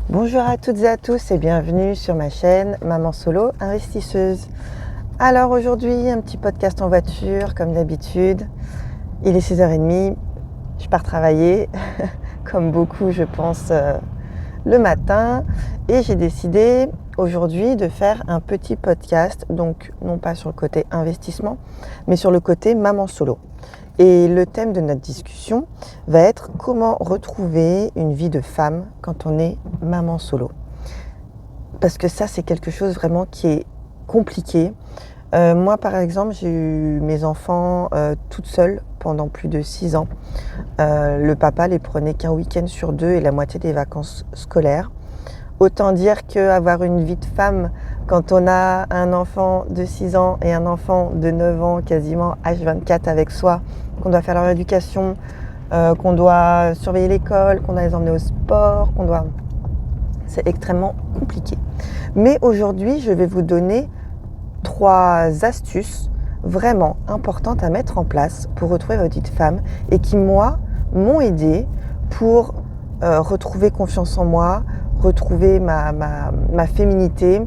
Bonjour à toutes et à tous et bienvenue sur ma chaîne Maman Solo Investisseuse. Alors aujourd'hui, un petit podcast en voiture comme d'habitude. Il est 6h30, je pars travailler, comme beaucoup je pense le matin. Et j'ai décidé aujourd'hui de faire un petit podcast, donc non pas sur le côté investissement, mais sur le côté Maman Solo. Et le thème de notre discussion va être comment retrouver une vie de femme quand on est maman solo. Parce que ça, c'est quelque chose vraiment qui est compliqué. Moi, par exemple, j'ai eu mes enfants toute seule pendant plus de 6 ans. Le papa les prenait qu'un week-end sur 2 et la moitié des vacances scolaires. Autant dire qu'avoir une vie de femme quand on a un enfant de 6 ans et un enfant de 9 ans quasiment H24 avec soi, qu'on doit faire leur éducation, qu'on doit surveiller l'école, qu'on doit les emmener au sport, c'est extrêmement compliqué. Mais aujourd'hui, je vais vous donner 3 astuces vraiment importantes à mettre en place pour retrouver votre vie de femme et qui, moi, m'ont aidé pour retrouver confiance en moi, retrouver ma féminité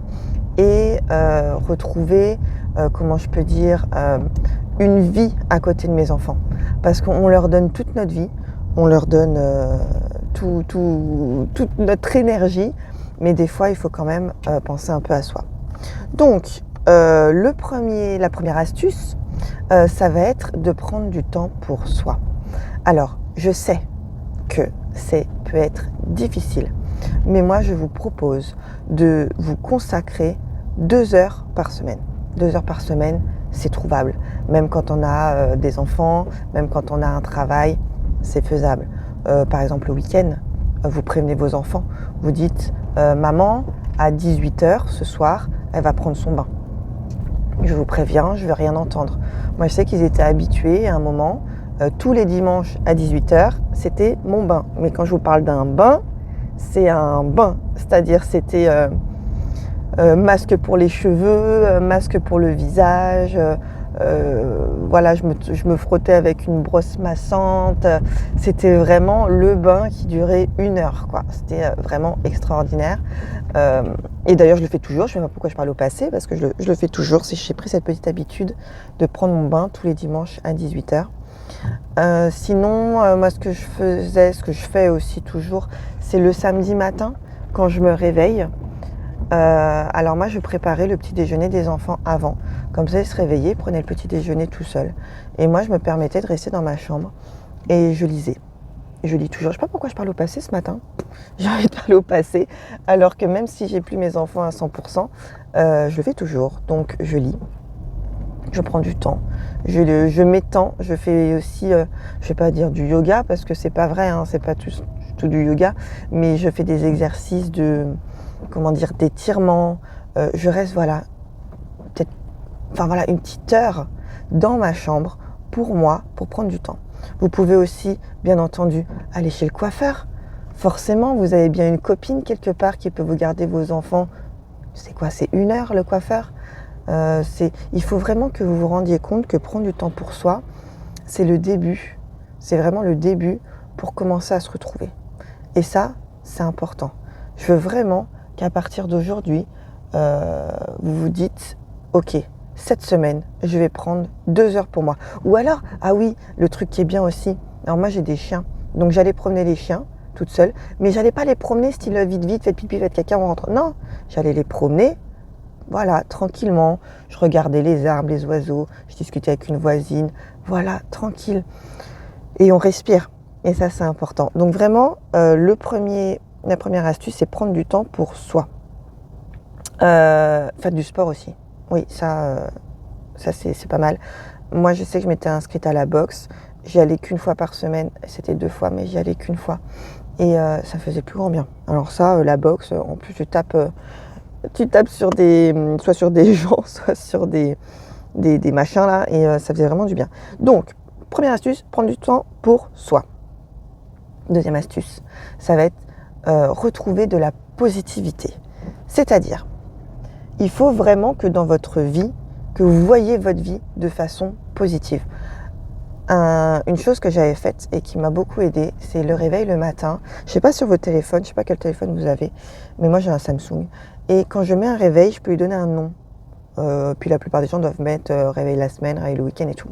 et retrouver, comment je peux dire, une vie à côté de mes enfants. Parce qu'on leur donne toute notre vie, on leur donne toute notre énergie, mais des fois, il faut quand même penser un peu à soi. Donc, la première astuce, ça va être de prendre du temps pour soi. Alors, je sais que peut être difficile, mais moi, je vous propose de vous consacrer 2 heures par semaine. 2 heures par semaine, c'est trouvable. Même quand on a des enfants, même quand on a un travail, c'est faisable. Par exemple, le week-end, vous prévenez vos enfants. Vous dites, maman, à 18h ce soir, elle va prendre son bain. Je vous préviens, je ne veux rien entendre. Moi, je sais qu'ils étaient habitués à un moment, tous les dimanches à 18h, c'était mon bain. Mais quand je vous parle d'un bain, c'est un bain. C'est-à-dire, c'était masque pour les cheveux, masque pour le visage. Voilà, je me frottais avec une brosse massante. C'était vraiment le bain qui durait 1 heure, quoi. C'était vraiment extraordinaire. Et d'ailleurs, je le fais toujours. Je ne sais pas pourquoi je parle au passé, parce que je le fais toujours. J'ai pris cette petite habitude de prendre mon bain tous les dimanches à 18h. Sinon, moi, ce que je fais aussi toujours, c'est le samedi matin, quand je me réveille. Alors moi, je préparais le petit déjeuner des enfants avant. Comme ça, ils se réveillaient, prenaient le petit déjeuner tout seuls. Et moi, je me permettais de rester dans ma chambre et je lisais. Je lis toujours. Je ne sais pas pourquoi je parle au passé ce matin. J'ai envie de parler au passé, alors que même si j'ai plus mes enfants à 100%, je le fais toujours. Donc, je lis. Je prends du temps. Je m'étends. Je fais aussi, je ne vais pas dire du yoga, parce que c'est pas vrai, hein, c'est pas tout du yoga, mais je fais des exercices d'étirement. Je reste, une petite heure dans ma chambre pour moi, pour prendre du temps. Vous pouvez aussi, bien entendu, aller chez le coiffeur. Forcément, vous avez bien une copine quelque part qui peut vous garder vos enfants. C'est quoi, c'est 1 heure le coiffeur ? Il faut vraiment que vous vous rendiez compte que prendre du temps pour soi, c'est le début. C'est vraiment le début pour commencer à se retrouver. Et ça, c'est important. Je veux vraiment qu'à partir d'aujourd'hui, vous vous dites, ok, cette semaine, je vais prendre 2 heures pour moi. Ou alors, ah oui, le truc qui est bien aussi, alors moi j'ai des chiens, donc j'allais promener les chiens toute seule, mais j'allais pas les promener style vite, faites pipi, faites caca, on rentre. Non, j'allais les promener, voilà, tranquillement. Je regardais les arbres, les oiseaux, je discutais avec une voisine, voilà, tranquille. Et on respire, et ça c'est important. Donc vraiment, la première astuce, c'est prendre du temps pour soi. Faire du sport aussi. Oui, ça c'est pas mal. Moi, je sais que je m'étais inscrite à la boxe. J'y allais qu'une fois par semaine. C'était 2 fois, mais j'y allais qu'une fois. Et ça faisait plus grand bien. Alors ça, la boxe, en plus, tu tapes soit sur des gens, soit sur des machins là. Et ça faisait vraiment du bien. Donc, première astuce, prendre du temps pour soi. Deuxième astuce, ça va être retrouver de la positivité. C'est-à-dire, il faut vraiment que dans votre vie, que vous voyez votre vie de façon positive. Une chose que j'avais faite et qui m'a beaucoup aidée, c'est le réveil le matin. Je ne sais pas sur votre téléphone, je ne sais pas quel téléphone vous avez, mais moi j'ai un Samsung. Et quand je mets un réveil, je peux lui donner un nom. Puis la plupart des gens doivent mettre réveil la semaine, réveil le week-end et tout.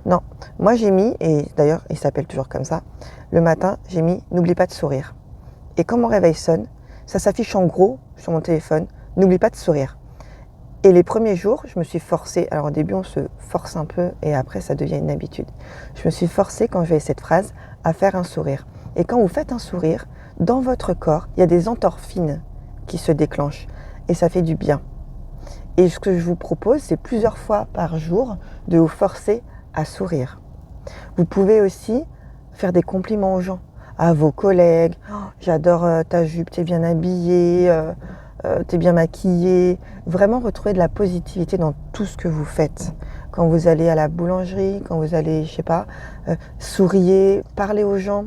Non, moi j'ai mis, et d'ailleurs il s'appelle toujours comme ça, le matin j'ai mis n'oublie pas de sourire. Et quand mon réveil sonne, ça s'affiche en gros sur mon téléphone, n'oublie pas de sourire. Et les premiers jours, je me suis forcée, alors au début on se force un peu et après ça devient une habitude. Je me suis forcée quand je voyais cette phrase à faire un sourire. Et quand vous faites un sourire, dans votre corps, il y a des endorphines qui se déclenchent et ça fait du bien. Et ce que je vous propose, c'est plusieurs fois par jour de vous forcer à sourire. Vous pouvez aussi faire des compliments aux gens, à vos collègues. Oh, j'adore ta jupe, t'es bien habillée, t'es bien maquillée. Vraiment retrouver de la positivité dans tout ce que vous faites. Quand vous allez à la boulangerie, quand vous allez, je sais pas, souriez, parlez aux gens.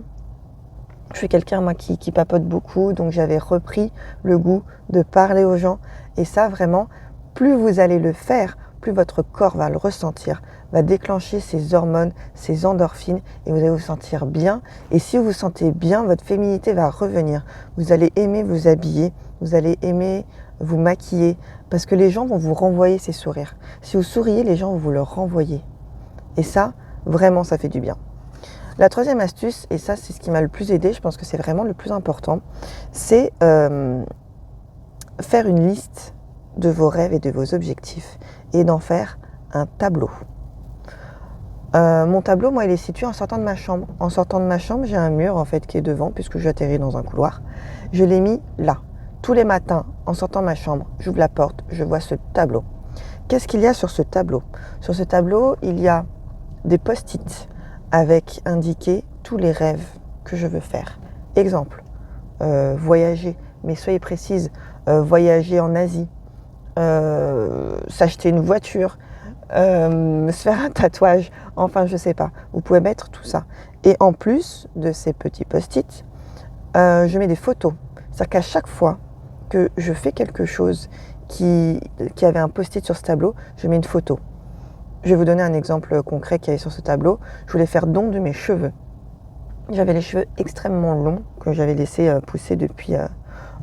Je suis quelqu'un moi qui papote beaucoup, donc j'avais repris le goût de parler aux gens. Et ça vraiment, plus vous allez le faire, plus votre corps va le ressentir, va déclencher ces hormones, ces endorphines et vous allez vous sentir bien. Et si vous vous sentez bien, votre féminité va revenir. Vous allez aimer vous habiller, vous allez aimer vous maquiller parce que les gens vont vous renvoyer ces sourires. Si vous souriez, les gens vont vous le renvoyer. Et ça, vraiment, ça fait du bien. La troisième astuce, et ça c'est ce qui m'a le plus aidé, je pense que c'est vraiment le plus important, c'est faire une liste de vos rêves et de vos objectifs et d'en faire un tableau. Mon tableau, moi, il est situé en sortant de ma chambre. En sortant de ma chambre, j'ai un mur en fait qui est devant puisque j'atterris dans un couloir. Je l'ai mis là. Tous les matins, en sortant de ma chambre, j'ouvre la porte, je vois ce tableau. Qu'est-ce qu'il y a sur ce tableau ? Sur ce tableau, il y a des post-it avec indiqué tous les rêves que je veux faire. Exemple, voyager, mais soyez précise, voyager en Asie, s'acheter une voiture, se faire un tatouage, enfin je sais pas. Vous pouvez mettre tout ça. Et en plus de ces petits post-it, je mets des photos. C'est-à-dire qu'à chaque fois que je fais quelque chose qui avait un post-it sur ce tableau, je mets une photo. Je vais vous donner un exemple concret qu'il y avait sur ce tableau. Je voulais faire don de mes cheveux. J'avais les cheveux extrêmement longs que j'avais laissés pousser depuis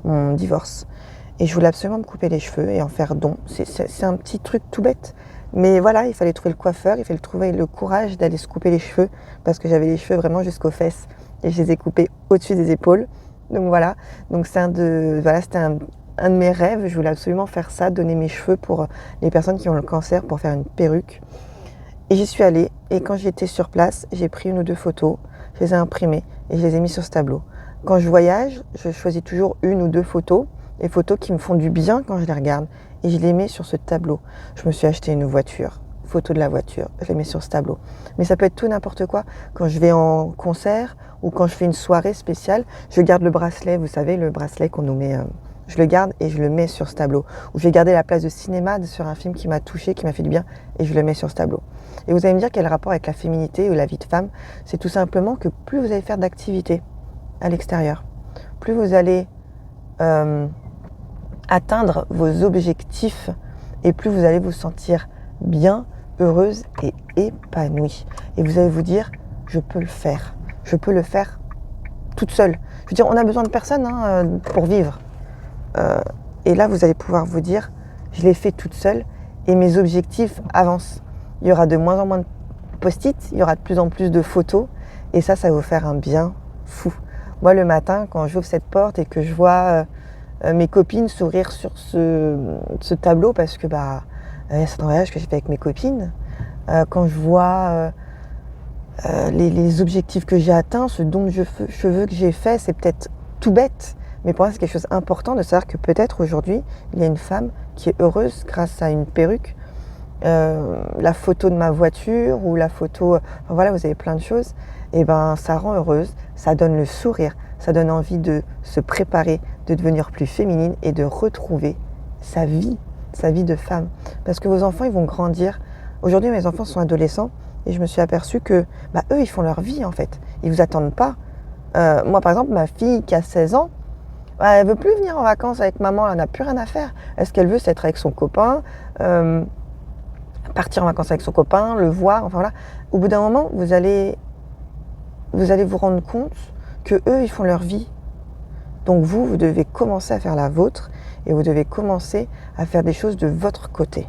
mon divorce. Et je voulais absolument me couper les cheveux et en faire don. C'est un petit truc tout bête. Mais voilà, il fallait trouver le coiffeur, il fallait trouver le courage d'aller se couper les cheveux parce que j'avais les cheveux vraiment jusqu'aux fesses et je les ai coupés au-dessus des épaules. Donc voilà, donc c'était un de mes rêves. Je voulais absolument faire ça, donner mes cheveux pour les personnes qui ont le cancer pour faire une perruque. Et j'y suis allée et quand j'étais sur place, j'ai pris une ou deux photos, je les ai imprimées et je les ai mis sur ce tableau. Quand je voyage, je choisis toujours une ou deux photos, les photos qui me font du bien quand je les regarde et je les mets sur ce tableau. Je me suis acheté une voiture, photo de la voiture, je les mets sur ce tableau. Mais ça peut être tout n'importe quoi. Quand je vais en concert ou quand je fais une soirée spéciale, je garde le bracelet, vous savez, le bracelet qu'on nous met, je le garde et je le mets sur ce tableau. Ou je vais garder la place de cinéma sur un film qui m'a touchée, qui m'a fait du bien et je le mets sur ce tableau. Et vous allez me dire quel rapport avec la féminité ou la vie de femme? C'est tout simplement que plus vous allez faire d'activités à l'extérieur, plus vous allez atteindre vos objectifs et plus vous allez vous sentir bien, heureuse et épanouie. Et vous allez vous dire, je peux le faire. Je peux le faire toute seule. Je veux dire, on a besoin de personne pour vivre. Et là, vous allez pouvoir vous dire, je l'ai fait toute seule et mes objectifs avancent. Il y aura de moins en moins de post-it, il y aura de plus en plus de photos et ça va vous faire un bien fou. Moi, le matin, quand j'ouvre cette porte et que je vois mes copines sourire sur ce tableau parce que c'est un voyage que j'ai fait avec mes copines, quand je vois les objectifs que j'ai atteints, ce don de cheveux que j'ai fait, c'est peut-être tout bête, mais pour moi c'est quelque chose d'important de savoir que peut-être aujourd'hui il y a une femme qui est heureuse grâce à une perruque, la photo de ma voiture ou la photo, enfin voilà, vous avez plein de choses, et ça rend heureuse, ça donne le sourire, ça donne envie de se préparer, de devenir plus féminine et de retrouver sa vie de femme. Parce que vos enfants, ils vont grandir. Aujourd'hui, mes enfants sont adolescents et je me suis aperçue que eux, ils font leur vie en fait. Ils vous attendent pas. Moi, par exemple, ma fille qui a 16 ans, elle veut plus venir en vacances avec maman, elle n'a plus rien à faire. Est-ce qu'elle veut, c'est être avec son copain, partir en vacances avec son copain, le voir, enfin voilà. Au bout d'un moment, vous allez vous rendre compte que eux, ils font leur vie. Donc vous devez commencer à faire la vôtre et vous devez commencer à faire des choses de votre côté.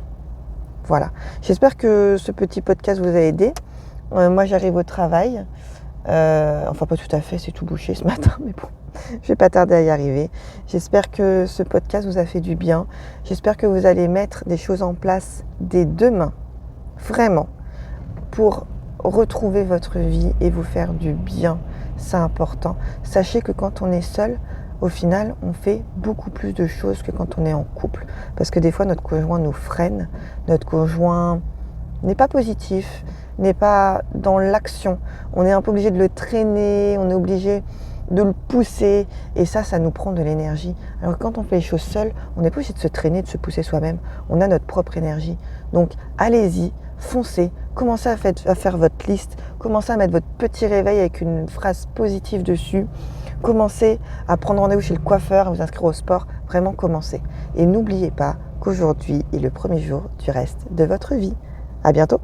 Voilà. J'espère que ce petit podcast vous a aidé. Moi, j'arrive au travail. Enfin, pas tout à fait, c'est tout bouché ce matin, mais bon, je vais pas tarder à y arriver. J'espère que ce podcast vous a fait du bien. J'espère que vous allez mettre des choses en place dès demain, vraiment, pour retrouver votre vie et vous faire du bien. C'est important. Sachez que quand on est seul, au final, on fait beaucoup plus de choses que quand on est en couple. Parce que des fois, notre conjoint nous freine, notre conjoint n'est pas positif, n'est pas dans l'action. On est un peu obligé de le traîner, on est obligé de le pousser. Et ça nous prend de l'énergie. Alors que quand on fait les choses seul, on n'est pas obligé de se traîner, de se pousser soi-même. On a notre propre énergie. Donc, allez-y, foncez, commencez à faire votre liste, commencez à mettre votre petit réveil avec une phrase positive dessus. Commencez à prendre rendez-vous chez le coiffeur, à vous inscrire au sport. Vraiment, commencez. Et n'oubliez pas qu'aujourd'hui est le premier jour du reste de votre vie. À bientôt.